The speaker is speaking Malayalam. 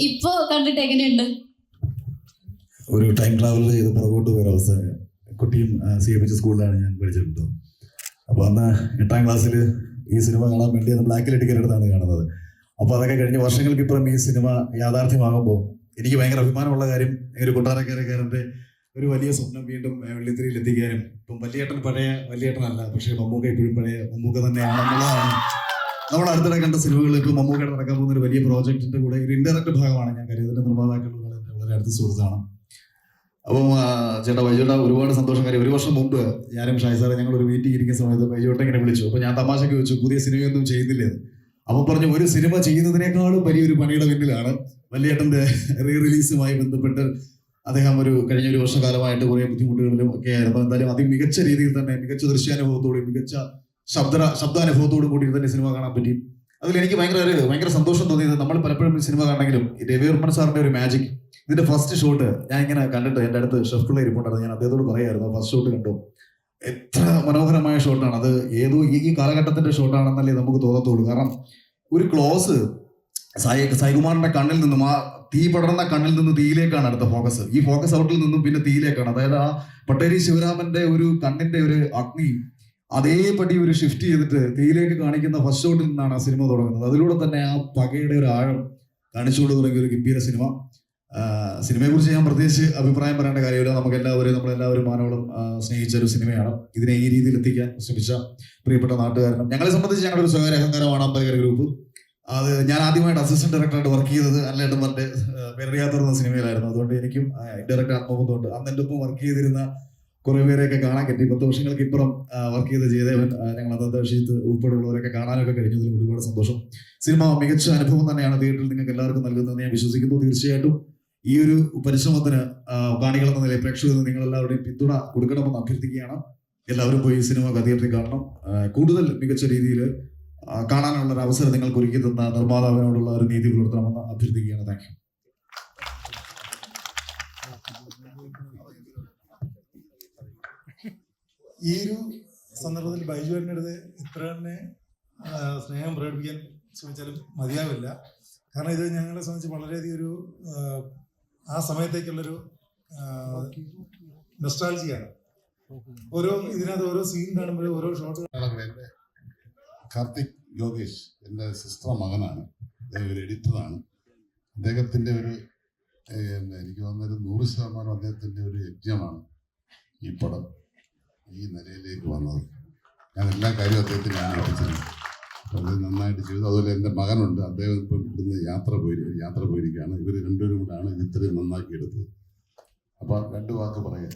ഇപ്പൊ കണ്ടിട്ട് എങ്ങനെയുണ്ട്? ഒരു ടൈം ട്രാവൽ ചെയ്ത് പുറകോട്ട് പോയ അവസ്ഥ. കുട്ടിയും CMH സ്കൂളിലാണ് ഞാൻ പഠിച്ചിട്ടുള്ളത്. അപ്പോൾ അന്ന് 8ാം ക്ലാസ്സിൽ ഈ സിനിമ കാണാൻ വേണ്ടി അന്ന് ബ്ലാക്കിൽ ടിക്കറ്റ് എടുത്താണ് കാണുന്നത്. അപ്പോൾ അതൊക്കെ കഴിഞ്ഞ് വർഷങ്ങൾക്കിപ്പുറം ഈ സിനിമ യാഥാർത്ഥ്യമാകുമ്പോൾ എനിക്ക് ഭയങ്കര അഭിമാനമുള്ള കാര്യം, ഒരു കൊട്ടാരക്കരക്കാരൻ്റെ ഒരു വലിയ സ്വപ്നം വീണ്ടും വെള്ളിത്തിരിയിൽ എത്തിക്കാനും. ഇപ്പം വല്യേട്ടൻ പഴയ വല്യേട്ടനല്ല, പക്ഷേ മമ്മൂക്ക ഇപ്പോഴും പഴയ മമ്മൂക്ക തന്നെയാണെന്നുള്ളതാണ്. നമ്മൾ അടുത്തിടെ കണ്ട സിനിമകളിൽ ഇപ്പോൾ മമ്മൂക്കയുടെ നടക്കാൻ പോകുന്ന ഒരു വലിയ പ്രോജക്റ്റിന്റെ കൂടെ ഒരു ഇൻഡയറക്റ്റ് ഭാഗമാണ്. ഞാൻ കരുതിന്റെ നിർമ്മാതാക്കളുടെ വളരെ അടുത്ത സുഹൃത്താണ്. അപ്പം ചേട്ടാ വൈജോട്ട ഒരുപാട് സന്തോഷം. കാര്യം 1 വർഷം മുമ്പ് ഞാനും ഷായ് സാറെ ഞങ്ങൾ ഒരു മീറ്റിംഗ് ഇരിക്കുന്ന സമയത്ത് വൈജോട്ട ഇങ്ങനെ വിളിച്ചു. അപ്പോൾ ഞാൻ തമാശയ്ക്ക് വെച്ചു, പുതിയ സിനിമയൊന്നും ചെയ്യുന്നില്ലേ? അപ്പോൾ പറഞ്ഞു, ഒരു സിനിമ ചെയ്യുന്നതിനേക്കാളും വലിയൊരു പണിയുടെ പിന്നിലാണ് വല്യേട്ടൻ്റെ റിലീസുമായി ബന്ധപ്പെട്ട് അദ്ദേഹം കഴിഞ്ഞ 1 വർഷക്കാലമായിട്ട് കുറേ ബുദ്ധിമുട്ടുകളിലും ഒക്കെ ആയിരുന്നു. എന്തായാലും അതിമികച്ച രീതിയിൽ തന്നെ മികച്ച ദൃശ്യാനുഭവത്തോടും മികച്ച ശബ്ദാനുഭവത്തോടും കൂടി തന്നെ സിനിമ കാണാൻ പറ്റി. അതിൽ എനിക്ക് ഭയങ്കര സന്തോഷം തോന്നിയത്, നമ്മൾ പലപ്പോഴും സിനിമ കാണണമെങ്കിലും രവിവർമ്മൻ സാറിന്റെ ഒരു മാജിക്. ഇതിന്റെ ഫസ്റ്റ് ഷോട്ട് ഞാൻ ഇങ്ങനെ കണ്ടിട്ട് എൻ്റെ അടുത്ത് ഷെഫ് പിള്ള ഇരിപ്പുണ്ടായിരുന്നു. ഞാൻ അദ്ദേഹത്തോട് പറയായിരുന്നു, ഫസ്റ്റ് ഷോട്ട് കണ്ടു, എത്ര മനോഹരമായ ഷോട്ടാണ് അത്. ഏതോ ഈ കാലഘട്ടത്തിന്റെ ഷോട്ടാണെന്നല്ലേ നമുക്ക് തോന്നത്തുള്ളൂ. കാരണം ഒരു ക്ലോസ് സായികുമാറിന്റെ കണ്ണിൽ നിന്നും, ആ തീ പടർന്ന കണ്ണിൽ നിന്ന് തീയിലേക്കാണ് അടുത്ത ഫോക്കസ്. ഈ ഫോക്കസ് ഔട്ടിൽ നിന്നും പിന്നെ തീയിലേക്കാണ്. അതായത് ആ പട്ടേരി ശിവരാമന്റെ ഒരു കണ്ണിന്റെ ഒരു അഗ്നി അതേപടി ഒരു ഷിഫ്റ്റ് ചെയ്തിട്ട് തീയിലേക്ക് കാണിക്കുന്ന ഫസ്റ്റ് ഷോട്ടിൽ നിന്നാണ് ആ സിനിമ തുടങ്ങുന്നത്. അതിലൂടെ തന്നെ ആ പകയുടെ ഒരു ആഴം കാണിച്ചുകൊണ്ട് തുടങ്ങിയ ഒരു ഗംഭീര സിനിമ. സിനിമയെക്കുറിച്ച് ഞാൻ പ്രത്യേകിച്ച് അഭിപ്രായം പറയേണ്ട കാര്യമില്ല. നമ്മളെല്ലാവരും മാനവളം സ്നേഹിച്ച ഒരു സിനിമയാണ്. ഇതിനെ ഈ രീതിയിൽ എത്തിക്കാൻ ശ്രമിച്ച പ്രിയപ്പെട്ട നാട്ടുകാരനും ഞങ്ങളെ സംബന്ധിച്ച് ഞങ്ങളുടെ ഒരു സ്വകാര്യ അഹങ്കാരമാണ് അമ്പലകര ഗ്രൂപ്പ്. അത് ഞാൻ ആദ്യമായിട്ട് അസിസ്റ്റന്റ് ഡയറക്ടറായിട്ട് വർക്ക് ചെയ്തത് അല്ലേട്ടന്മാരുടെ പേരറിയാത്ത സിനിമയിലായിരുന്നു. അതുകൊണ്ട് എനിക്കും ഡയറക്ടർ ആത്മബന്ധമുണ്ട്. അന്ന് എൻ്റെ ഒപ്പം വർക്ക് ചെയ്തിരുന്ന കുറെ പേരെയൊക്കെ കാണാൻ പറ്റി. 10 വർഷങ്ങൾക്ക് ഇപ്പുറം വർക്ക് ചെയ്ത ജയദേവൻ, ഞങ്ങൾ അന്നത്തെ ഷീത്ത് ഉൾപ്പെടെയുള്ളവരൊക്കെ കാണാനൊക്കെ കഴിഞ്ഞതിൽ ഒരുപാട് സന്തോഷം. സിനിമ മികച്ച അനുഭവം തന്നെയാണ് തിയേറ്ററിൽ നിങ്ങൾക്ക് എല്ലാവർക്കും നൽകുന്നതെന്ന് ഞാൻ വിശ്വസിക്കുന്നു. തീർച്ചയായിട്ടും ഈ ഒരു പരിശ്രമത്തിന് കാണികളെന്ന നിലയിൽ പ്രേക്ഷകർ നിങ്ങൾ എല്ലാവരുടെയും പിന്തുണ കൊടുക്കണമെന്ന് അഭ്യർത്ഥിക്കുകയാണ്. എല്ലാവരും പോയി ഈ സിനിമ തിയേറ്ററിൽ കാണണം. കൂടുതൽ മികച്ച രീതിയിൽ കാണാനുള്ള ഒരു അവസരം നിങ്ങൾക്ക് ഒരുക്കി തന്ന നിർമ്മാതാവിനോടുള്ള ഒരു നീതി പുലർത്തണമെന്ന് അഭ്യർത്ഥിക്കുകയാണ്. Thank you. ഈ ഒരു സന്ദർഭത്തിൽ ബൈജുവിൻ്റെ അടുത്ത് ഇത്ര തന്നെ സ്നേഹം പ്രകടിപ്പിക്കാൻ ശ്രമിച്ചാലും മതിയാവില്ല. കാരണം ഇത് ഞങ്ങളെ സംബന്ധിച്ച് വളരെയധികം ഒരു ആ സമയത്തേക്കുള്ളൊരു നൊസ്റ്റാൾജിയാണ്. ഇതിനകത്ത് ഓരോ സീൻ കാണുമ്പോഴും ഓരോ ഷോട്ട്. എൻ്റെ കാർത്തിക് യോഗേഷ് എൻ്റെ സിസ്റ്റർ മകനാണ്, ഒരു എഡിറ്ററാണ്. അദ്ദേഹത്തിൻ്റെ എനിക്ക് തോന്നുന്നൊരു 100% അദ്ദേഹത്തിൻ്റെ ഒരു യജ്ഞമാണ് ഈ പടം ഈ നിലയിലേക്ക് വന്നത്. ഞാൻ എല്ലാ കാര്യവും അദ്ദേഹത്തിനാണ് ഏൽപ്പിച്ചത്. അത് നന്നായിട്ട് ചെയ്തു. അതുപോലെ എൻ്റെ മകനുണ്ട്, അദ്ദേഹം ഇപ്പം ഇവിടുന്ന് യാത്ര പോയിരിക്കുകയാണ്. ഇവർ രണ്ടുപേരും കൂടാണ് ഇത് ഇത്രയും നന്നാക്കി എടുത്തത്. അപ്പോൾ 2 വാക്ക് പറയാം.